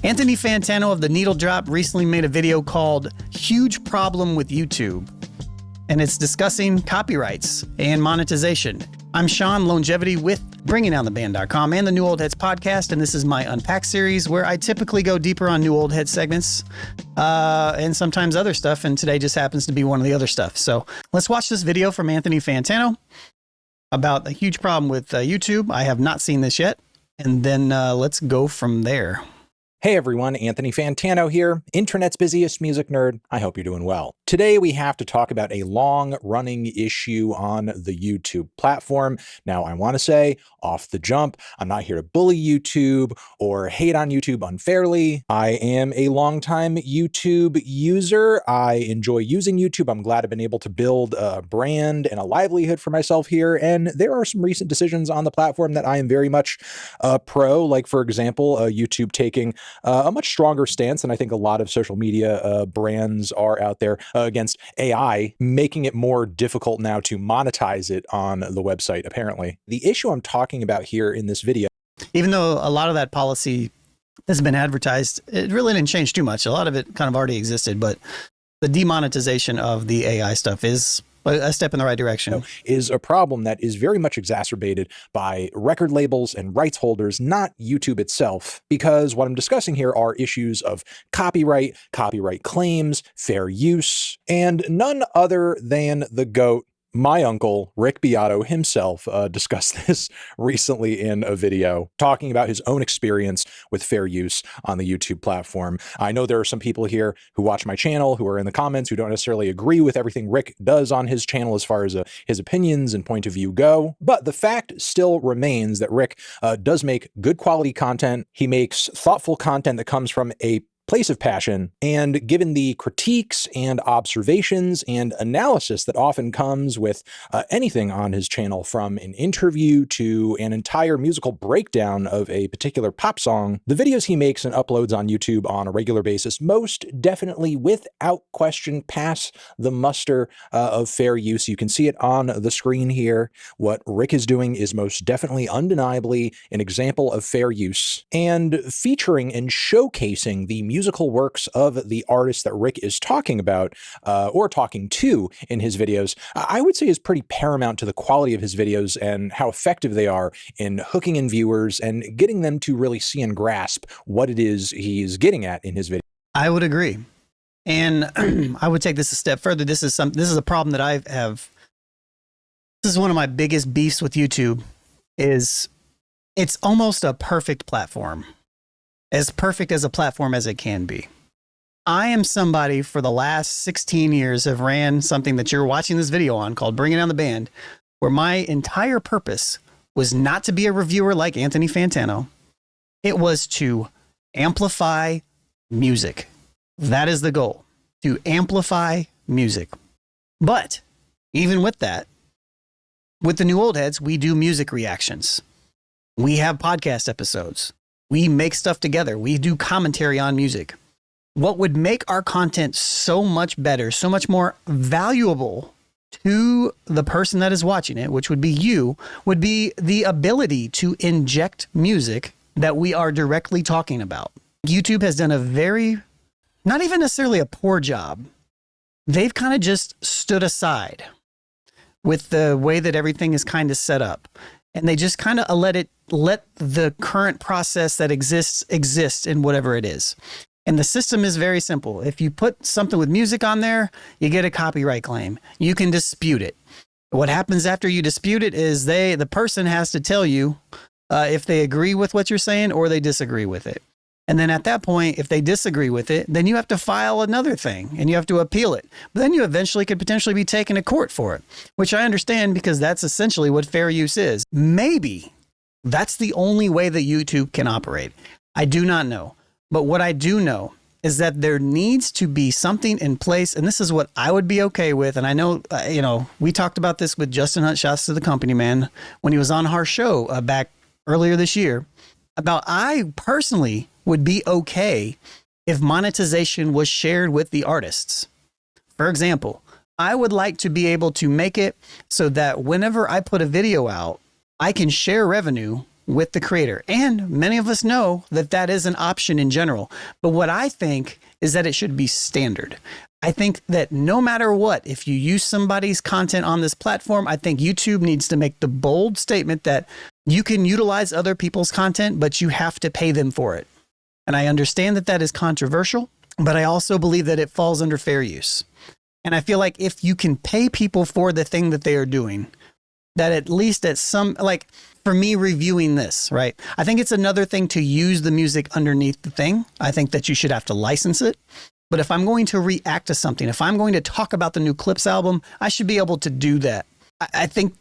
Anthony Fantano of the Needle Drop recently made a video called Huge Problem with YouTube, and it's discussing copyrights and monetization. I'm Sean, Longevity with BringingDownTheBand.com and the New Old Heads podcast, and this is my Unpack series where I typically go deeper on New Old Head segments and sometimes other stuff, and today just happens to be one of the other stuff. So let's watch this video from Anthony Fantano about a huge problem with YouTube. I have not seen this yet, and then let's go from there. Hey everyone, Anthony Fantano here, internet's busiest music nerd. I hope you're doing well. Today we have to talk about a long-running issue on the YouTube platform. Now I want to say, off the jump, I'm not here to bully YouTube or hate on YouTube unfairly. I am a longtime YouTube user. I enjoy using YouTube. I'm glad I've been able to build a brand and a livelihood for myself here, and there are some recent decisions on the platform that I am very much pro, like for example, YouTube taking a much stronger stance than I think a lot of social media brands are out there against AI, making it more difficult now to monetize it on the website, apparently. The issue I'm talking about here in this video, even though a lot of that policy has been advertised, it really didn't change too much. A lot of it kind of already existed, but the demonetization of the AI stuff is a step in the right direction. Is a problem that is very much exacerbated by record labels and rights holders, not YouTube itself, because what I'm discussing here are issues of copyright, copyright claims, fair use, and none other than the GOAT, my uncle, Rick Beato himself, discussed this recently in a video, talking about his own experience with fair use on the YouTube platform. I know there are some people here who watch my channel, who are in the comments, who don't necessarily agree with everything Rick does on his channel as far as his opinions and point of view go, but the fact still remains that Rick does make good quality content. He makes thoughtful content that comes from a place of passion, and given the critiques and observations and analysis that often comes with anything on his channel, from an interview to an entire musical breakdown of a particular pop song, the videos he makes and uploads on YouTube on a regular basis most definitely, without question, pass the muster of fair use. You can see it on the screen here. What Rick is doing is most definitely, undeniably, an example of fair use, and featuring and showcasing the musical works of the artist that Rick is talking about or talking to in his videos, I would say is pretty paramount to the quality of his videos and how effective they are in hooking in viewers and getting them to really see and grasp what it is he's getting at in his video. I would agree. And I would take this a step further. This is a problem that I have. This is one of my biggest beefs with YouTube, is it's almost a perfect platform. As perfect as a platform as it can be. I am somebody for the last 16 years have ran something that you're watching this video on called Bringing Down the Band, where my entire purpose was not to be a reviewer like Anthony Fantano. It was to amplify music. That is the goal, to amplify music. But even with that, with the New Old Heads, we do music reactions. We have podcast episodes. We make stuff together. We do commentary on music. What would make our content so much better, so much more valuable to the person that is watching it, which would be you, would be the ability to inject music that we are directly talking about. YouTube has done a very, not even necessarily a poor job. They've kind of just stood aside with the way that everything is kind of set up. And they just kind of let the current process that exists exist in whatever it is. And the system is very simple. If you put something with music on there, you get a copyright claim. You can dispute it. What happens after you dispute it is the person has to tell you if they agree with what you're saying or they disagree with it. And then at that point, if they disagree with it, then you have to file another thing and you have to appeal it. But then you eventually could potentially be taken to court for it, which I understand because that's essentially what fair use is. Maybe that's the only way that YouTube can operate. I do not know. But what I do know is that there needs to be something in place. And this is what I would be okay with. And I know, we talked about this with Justin Hunt, shouts to the company, man, when he was on our show back earlier this year, about I personally would be okay if monetization was shared with the artists. For example, I would like to be able to make it so that whenever I put a video out, I can share revenue with the creator. And many of us know that that is an option in general. But what I think is that it should be standard. I think that no matter what, if you use somebody's content on this platform, I think YouTube needs to make the bold statement that you can utilize other people's content, but you have to pay them for it. And I understand that that is controversial, but I also believe that it falls under fair use. And I feel like if you can pay people for the thing that they are doing, that at least at some, like for me reviewing this, right? I think it's another thing to use the music underneath the thing. I think that you should have to license it. But if I'm going to react to something, if I'm going to talk about the new Clips album, I should be able to do that. I think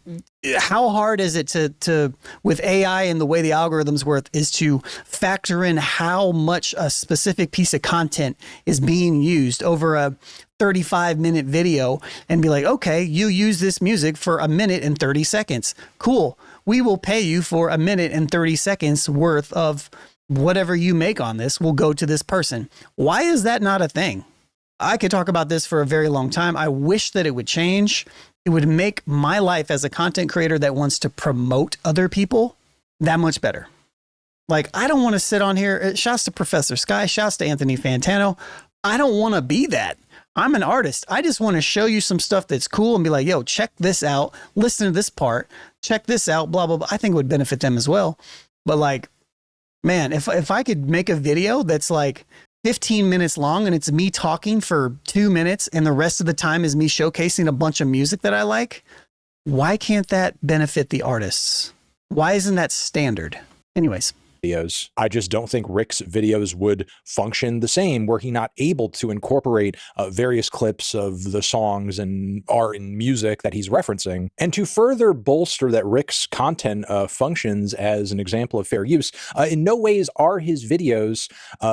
how hard is it to with AI and the way the algorithms work is to factor in how much a specific piece of content is being used over a 35-minute video and be like, okay, you use this music for 1 minute and 30 seconds. Cool. We will pay you for 1 minute and 30 seconds worth of whatever you make on this will go to this person. Why is that not a thing? I could talk about this for a very long time. I wish that it would change. It would make my life as a content creator that wants to promote other people that much better. Like, I don't want to sit on here. Shouts to Professor Sky. Shouts to Anthony Fantano. I don't want to be that. I'm an artist. I just want to show you some stuff that's cool and be like, yo, check this out. Listen to this part. Check this out. Blah, blah, blah. I think it would benefit them as well. But like, man, if I could make a video that's like 15 minutes long and it's me talking for 2 minutes and the rest of the time is me showcasing a bunch of music that I like, why can't that benefit the artists? Why isn't that standard? Anyways. Videos. I just don't think Rick's videos would function the same were he not able to incorporate various clips of the songs and art and music that he's referencing. And to further bolster that Rick's content functions as an example of fair use, in no ways are his videos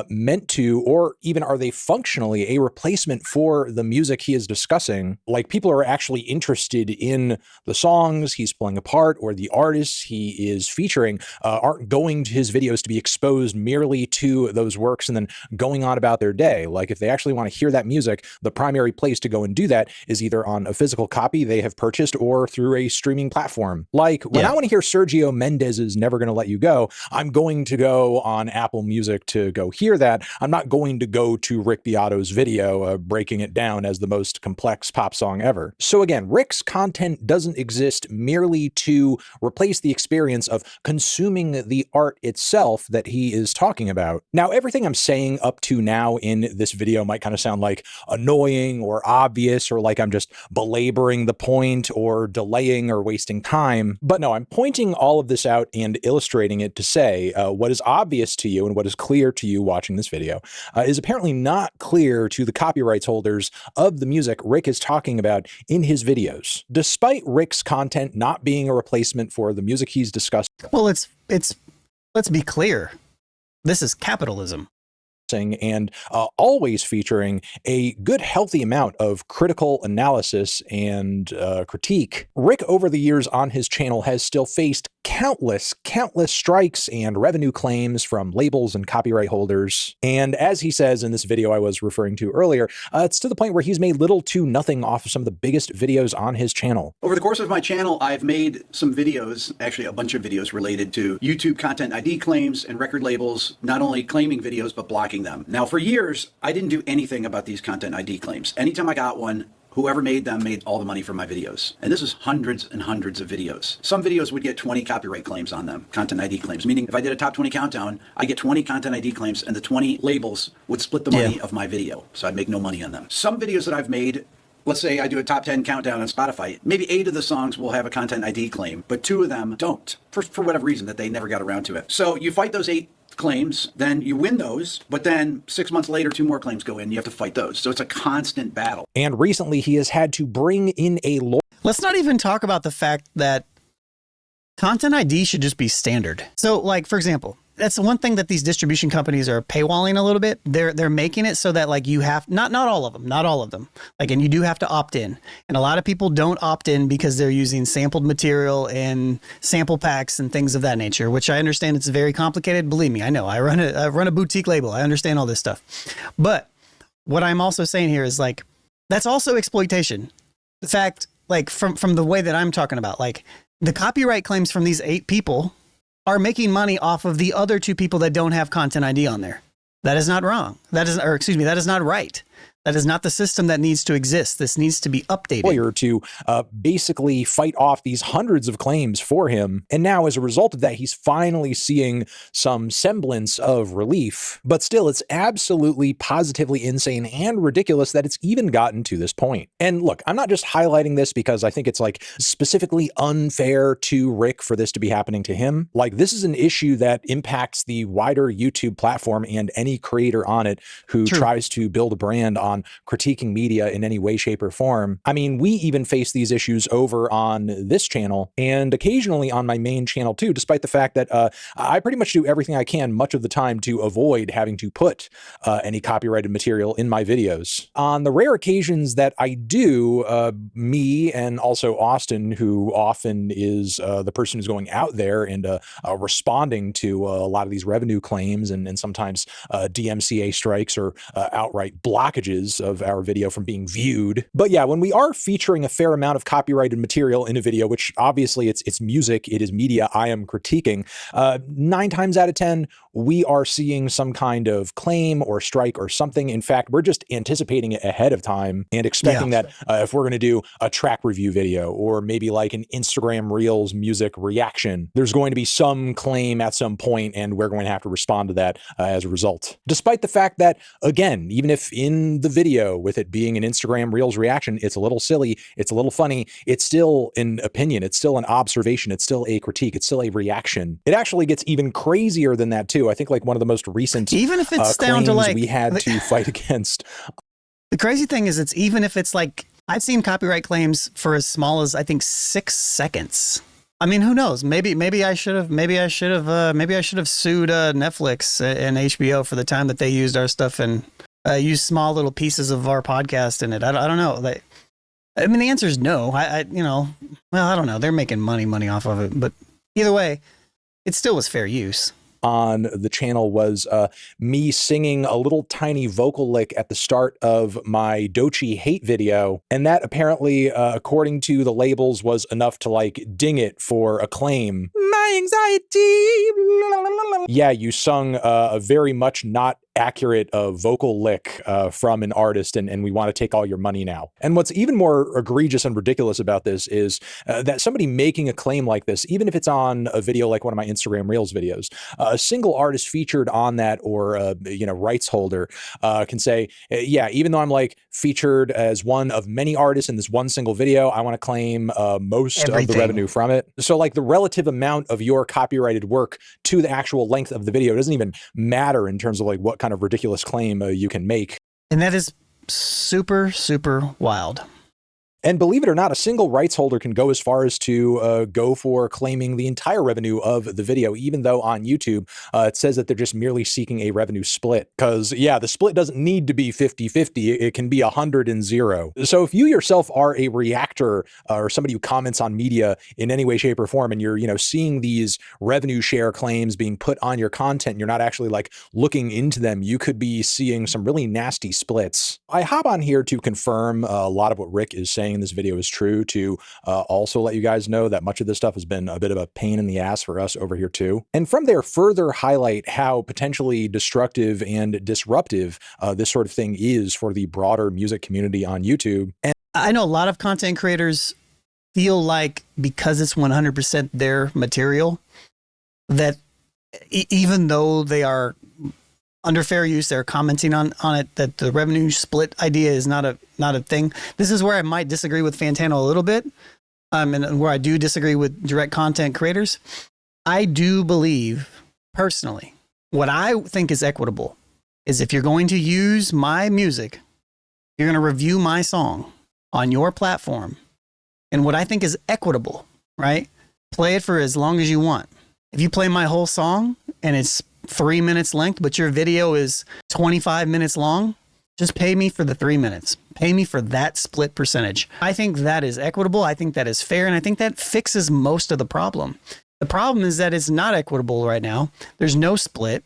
meant to, or even are they functionally a replacement for the music he is discussing. Like, people are actually interested in the songs he's pulling apart or the artists he is featuring aren't going to his videos to be exposed merely to those works and then going on about their day. Like, if they actually want to hear that music, the primary place to go and do that is either on a physical copy they have purchased or through a streaming platform. Like, when I want to hear Sergio Mendez's Never Gonna Let You Go, I'm going to go on Apple Music to go hear that. I'm not going to go to Rick Beato's video breaking it down as the most complex pop song ever. So again, Rick's content doesn't exist merely to replace the experience of consuming the art itself that he is talking about. Now, everything I'm saying up to now in this video might kind of sound like annoying or obvious, or like I'm just belaboring the point or delaying or wasting time. But no, I'm pointing all of this out and illustrating it to say what is obvious to you and what is clear to you watching this video is apparently not clear to the copyrights holders of the music Rick is talking about in his videos. Despite Rick's content not being a replacement for the music he's discussing. Well, let's be clear. This is capitalism. And always featuring a good, healthy amount of critical analysis and critique. Rick, over the years on his channel, has still faced countless strikes and revenue claims from labels and copyright holders. And as he says in this video I was referring to earlier, it's to the point where he's made little to nothing off of some of the biggest videos on his channel. Over the course of my channel, I've made some videos, actually a bunch of videos related to YouTube content ID claims and record labels, not only claiming videos, but blocking them. Now, for years, I didn't do anything about these content ID claims. Anytime I got one, whoever made them made all the money from my videos. And this is hundreds and hundreds of videos. Some videos would get 20 copyright claims on them, content ID claims, meaning if I did a top 20 countdown, I get 20 content ID claims and the 20 labels would split the money of my video. So I'd make no money on them. Some videos that I've made, let's say I do a top 10 countdown on Spotify, maybe 8 of the songs will have a content ID claim, but 2 of them don't, for whatever reason that they never got around to it. So you fight those 8 claims, then you win those, but then 6 months later, 2 more claims go in, you have to fight those. So it's a constant battle. And recently he has had to bring in a lawyer. Let's not even talk about the fact that content ID should just be standard. So like, for example, that's the one thing that these distribution companies are paywalling a little bit. They're making it so that like you have, not all of them, like, and you do have to opt in. And a lot of people don't opt in because they're using sampled material and sample packs and things of that nature, which I understand it's very complicated. Believe me, I know. I run a boutique label. I understand all this stuff. But what I'm also saying here is like, that's also exploitation. The fact, like from the way that I'm talking about, like the copyright claims from these 8 people are making money off of the other two people that don't have content ID on there. That is not wrong. That is, or excuse me, that is not right. That is not the system that needs to exist. This needs to be updated. To basically fight off these hundreds of claims for him. And now as a result of that, he's finally seeing some semblance of relief. But still, it's absolutely positively insane and ridiculous that it's even gotten to this point. And look, I'm not just highlighting this because I think it's like specifically unfair to Rick for this to be happening to him. Like, this is an issue that impacts the wider YouTube platform and any creator on it who tries to build a brand on critiquing media in any way, shape, or form. I mean, we even face these issues over on this channel and occasionally on my main channel too, despite the fact that I pretty much do everything I can much of the time to avoid having to put any copyrighted material in my videos. On the rare occasions that I do, me and also Austin, who often is the person who's going out there and responding to a lot of these revenue claims and sometimes DMCA strikes or outright blockages of our video from being viewed. But yeah, when we are featuring a fair amount of copyrighted material in a video, which obviously it's music, it is media I am critiquing, 9 times out of 10, we are seeing some kind of claim or strike or something. In fact, we're just anticipating it ahead of time and expecting that if we're going to do a track review video or maybe like an Instagram Reels music reaction, there's going to be some claim at some point and we're going to have to respond to that as a result. Despite the fact that, again, even if in the video with it being an Instagram Reels reaction, it's a little silly, it's a little funny, it's still an opinion, it's still an observation, it's still a critique, it's still a reaction. It actually gets even crazier than that too. I think like one of the most recent even if it's down to like we had to fight against. The crazy thing is, it's even if it's like, I've seen copyright claims for as small as I think 6 seconds. I mean, who knows? Maybe I should have sued Netflix and HBO for the time that they used our stuff and use small little pieces of our podcast in it. I don't know. I mean, the answer is no. I don't know. They're making money off of it. But either way, it still was fair use. On the channel was me singing a little tiny vocal lick at the start of my Dochi hate video. And that apparently, according to the labels, was enough to like ding it for a claim. My anxiety. Yeah, you sung a very much not accurate vocal lick from an artist, and we want to take all your money now. And what's even more egregious and ridiculous about this is that somebody making a claim like this, even if it's on a video like one of my Instagram Reels videos, a single artist featured on that or rights holder can say, yeah, even though I'm like featured as one of many artists in this one single video, I want to claim most of the revenue from it. So like the relative amount of your copyrighted work to the actual length of the video doesn't even matter in terms of like what kind of ridiculous claim you can make. And that is super, super wild. And believe it or not, a single rights holder can go as far as to go for claiming the entire revenue of the video, even though on YouTube, it says that they're just merely seeking a revenue split. Because, yeah, the split doesn't need to be 50-50. It can be 100-0. So if you yourself are a reactor or somebody who comments on media in any way, shape, or form, and you're, seeing these revenue share claims being put on your content, and you're not actually like looking into them, you could be seeing some really nasty splits. I hop on here to confirm a lot of what Rick is saying in this video is true, to also let you guys know that much of this stuff has been a bit of a pain in the ass for us over here too. And from there, further highlight how potentially destructive and disruptive this sort of thing is for the broader music community on YouTube. And I know a lot of content creators feel like because it's 100% their material, that even though they are under fair use, they're commenting on it, that the revenue split idea is not a thing. This is where I might disagree with Fantano a little bit, and where I do disagree with direct content creators. I do believe, personally, what I think is equitable is if you're going to use my music, you're going to review my song on your platform, and what I think is equitable, right? Play it for as long as you want. If you play my whole song and it's 3 minutes length, but your video is 25 minutes long, just pay me for the 3 minutes. Pay me for that split percentage. I think that is equitable. I think that is fair. And I think that fixes most of the problem. The problem is that it's not equitable right now. There's no split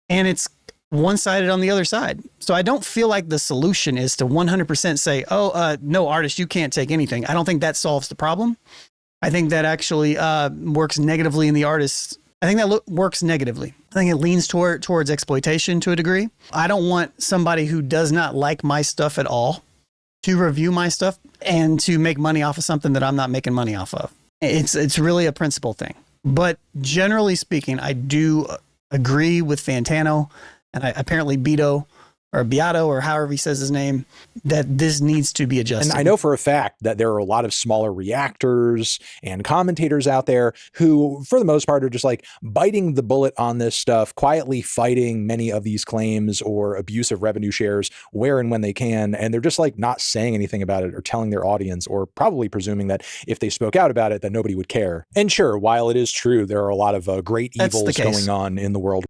and it's one-sided on the other side. So I don't feel like the solution is to 100% say, no, artist, you can't take anything. I don't think that solves the problem. I think that actually works negatively in the artist's I think that works negatively. I think it leans towards exploitation to a degree. I don't want somebody who does not like my stuff at all to review my stuff and to make money off of something that I'm not making money off of. It's really a principle thing. But generally speaking, I do agree with Fantano and apparently Beato, or however he says his name, that this needs to be adjusted. And I know for a fact that there are a lot of smaller reactors and commentators out there who, for the most part, are just like biting the bullet on this stuff, quietly fighting many of these claims or abusive revenue shares where and when they can. And they're just like not saying anything about it or telling their audience, or probably presuming that if they spoke out about it, that nobody would care. And sure, while it is true, there are a lot of great evils going on in the world.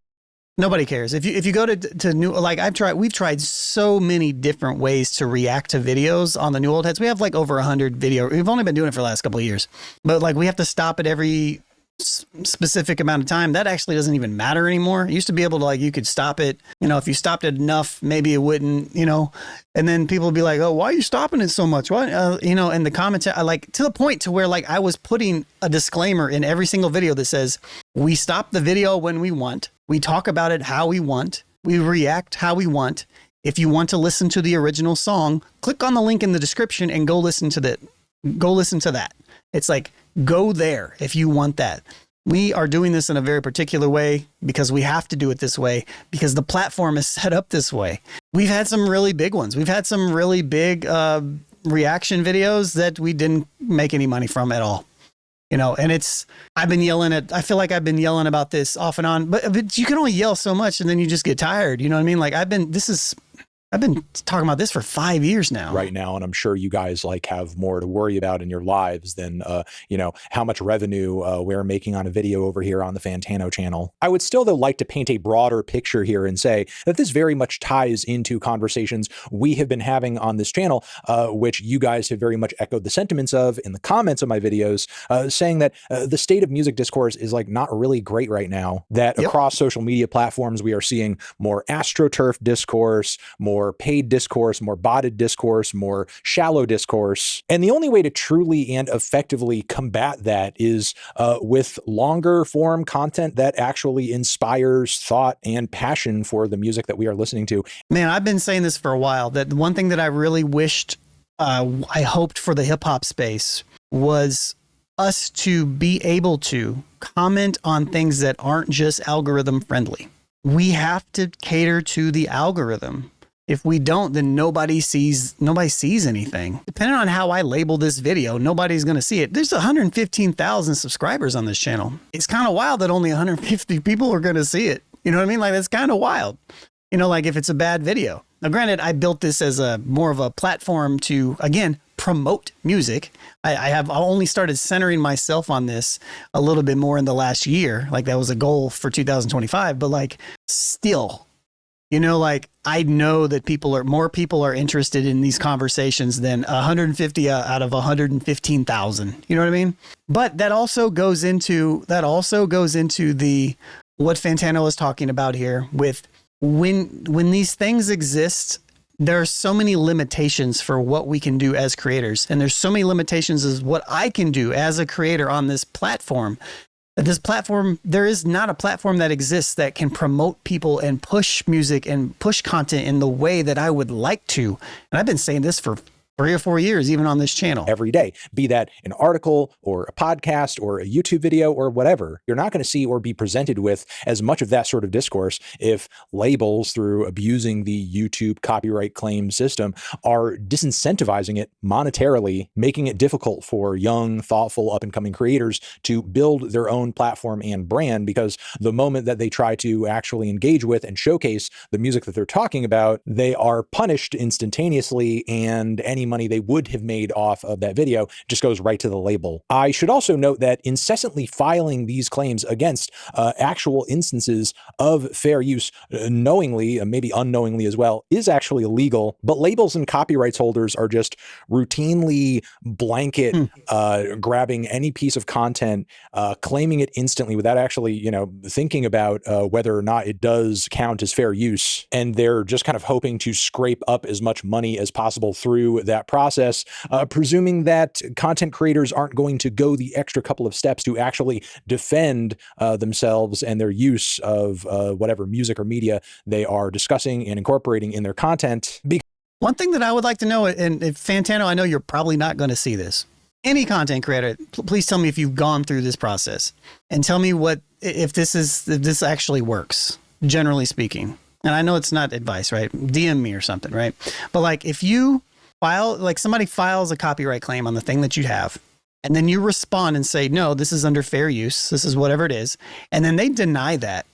Nobody cares. If you go to new, like we've tried so many different ways to react to videos on the New Old Heads. We have like over 100 video. We've only been doing it for the last couple of years, but like we have to stop at every specific amount of time. That actually doesn't even matter anymore. It used to be able to, like, you could stop it, if you stopped it enough, maybe it wouldn't, and then people would be like, oh, why are you stopping it so much? Why, and the comments, like, to the point to where, like, I was putting a disclaimer in every single video that says, we stop the video when we want. We talk about it how we want. We react how we want. If you want to listen to the original song, click on the link in the description and go listen to that. Go listen to that. It's like, go there if you want that. We are doing this in a very particular way because we have to do it this way because the platform is set up this way. We've had some really big ones. We've had some really big reaction videos that we didn't make any money from at all. And I feel like I've been yelling about this off and on, but you can only yell so much and then you just get tired. You know what I mean? Like I've been talking about this for 5 years now. Right now, and I'm sure you guys have more to worry about in your lives than how much revenue we're making on a video over here on the Fantano channel. I would still, though, like to paint a broader picture here and say that this very much ties into conversations we have been having on this channel, which you guys have very much echoed the sentiments of in the comments of my videos, saying that the state of music discourse is not really great right now. That across social media platforms, we are seeing more AstroTurf discourse, more paid discourse, more botted discourse, more shallow discourse. And the only way to truly and effectively combat that is with longer form content that actually inspires thought and passion for the music that we are listening to. Man, I've been saying this for a while, that one thing that I really wished, I hoped for the hip hop space was us to be able to comment on things that aren't just algorithm friendly. We have to cater to the algorithm. If we don't, then nobody sees anything. Depending on how I label this video, nobody's going to see it. There's 115,000 subscribers on this channel. It's kind of wild that only 150 people are going to see it. You know what I mean? Like, that's kind of wild. Like if it's a bad video. Now, granted, I built this as more of a platform to, again, promote music. I only started centering myself on this a little bit more in the last year. Like that was a goal for 2025, but still, I know that more people are interested in these conversations than 150 out of 115,000. You know what I mean? But that also goes into the what Fantano is talking about here with when these things exist. There are so many limitations for what we can do as creators, and there's so many limitations as what I can do as a creator on this platform. This platform, there is not a platform that exists that can promote people and push music and push content in the way that I would like to. And I've been saying this for 3 or 4 years, even on this channel. Every day, be that an article or a podcast or a YouTube video or whatever, you're not going to see or be presented with as much of that sort of discourse if labels, through abusing the YouTube copyright claim system, are disincentivizing it monetarily, making it difficult for young, thoughtful, up-and-coming creators to build their own platform and brand, because the moment that they try to actually engage with and showcase the music that they're talking about, they are punished instantaneously, and any money they would have made off of that video just goes right to the label. I should also note that incessantly filing these claims against actual instances of fair use, knowingly, maybe unknowingly as well, is actually illegal. But labels and copyrights holders are just routinely blanket grabbing any piece of content, claiming it instantly without actually, thinking about whether or not it does count as fair use. And they're just kind of hoping to scrape up as much money as possible through that that process, presuming that content creators aren't going to go the extra couple of steps to actually defend themselves and their use of whatever music or media they are discussing and incorporating in their content. One thing that I would like to know, and if Fantano, I know you're probably not going to see this. Any content creator, please tell me if you've gone through this process and tell me if this actually works, generally speaking. And I know it's not advice, right? DM me or something, right? But like if you somebody files a copyright claim on the thing that you have, and then you respond and say, no, this is under fair use. This is whatever it is. And then they deny that.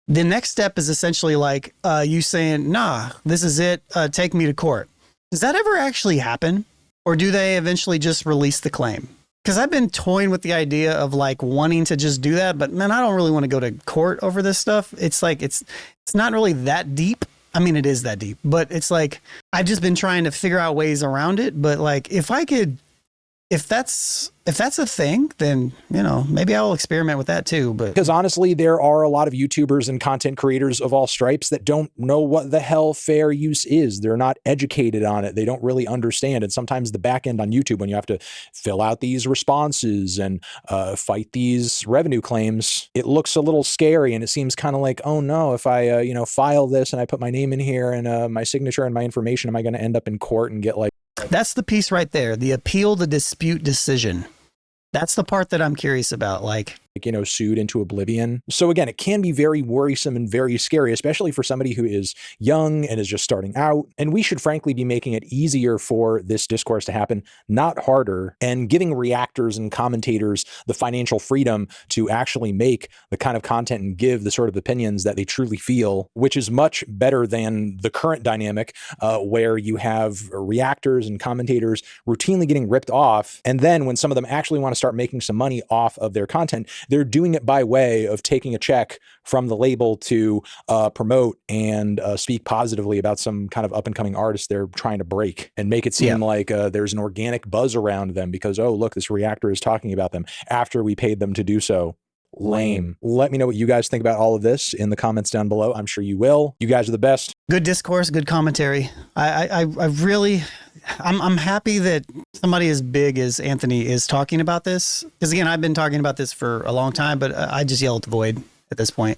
The next step is essentially like you saying, nah, this is it. Take me to court. Does that ever actually happen? Or do they eventually just release the claim? Because I've been toying with the idea of like wanting to just do that, but man, I don't really want to go to court over this stuff. It's like, it's not really that deep. I mean, it is that deep, but it's like, I've just been trying to figure out ways around it. But like, if that's a thing, then, you know, maybe I'll experiment with that too. But because honestly, there are a lot of YouTubers and content creators of all stripes that don't know what the hell fair use is. They're not educated on it. They don't really understand. And sometimes the back end on YouTube, when you have to fill out these responses and fight these revenue claims, it looks a little scary. And it seems kind of like, oh no, if I, file this and I put my name in here and my signature and my information, am I going to end up in court and get like, that's the piece right there. The appeal, the dispute decision. That's the part that I'm curious about. Like, sued into oblivion. So again, it can be very worrisome and very scary, especially for somebody who is young and is just starting out. And we should frankly be making it easier for this discourse to happen, not harder, and giving reactors and commentators the financial freedom to actually make the kind of content and give the sort of opinions that they truly feel, which is much better than the current dynamic where you have reactors and commentators routinely getting ripped off. And then when some of them actually want to start making some money off of their content, they're doing it by way of taking a check from the label to promote and speak positively about some kind of up-and-coming artist they're trying to break and make it seem like there's an organic buzz around them because, oh, look, this reactor is talking about them after we paid them to do so. Lame. Let me know what you guys think about all of this in the comments down below. I'm sure you will. You guys are the best. Good discourse, good commentary. I really... I'm happy that somebody as big as Anthony is talking about this. Because again, I've been talking about this for a long time, but I just yell at the void at this point.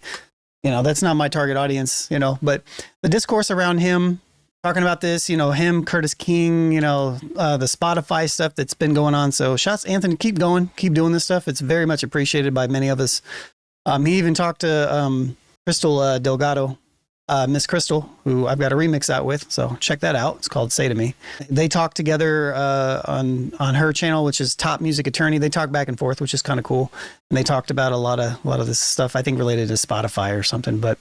That's not my target audience, but the discourse around him talking about this, him, Curtis King, the Spotify stuff that's been going on. So shouts, Anthony, keep going, keep doing this stuff. It's very much appreciated by many of us. He even talked to Crystal Delgado, Miss Crystal, who I've got a remix out with, so check that out. It's called Say to Me. They talk together on her channel, which is Top Music Attorney. They talk back and forth, which is kind of cool. And they talked about a lot of this stuff, I think related to Spotify or something. But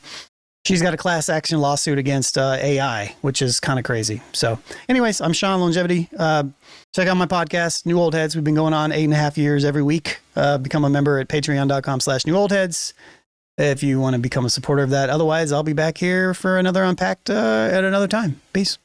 she's got a class action lawsuit against AI, which is kind of crazy. So anyways, I'm Sean Longevity. Check out my podcast, New Old Heads. We've been going on 8.5 years every week. Become a member at patreon.com/newoldheads. If you want to become a supporter of that. Otherwise, I'll be back here for another Unpacked at another time. Peace.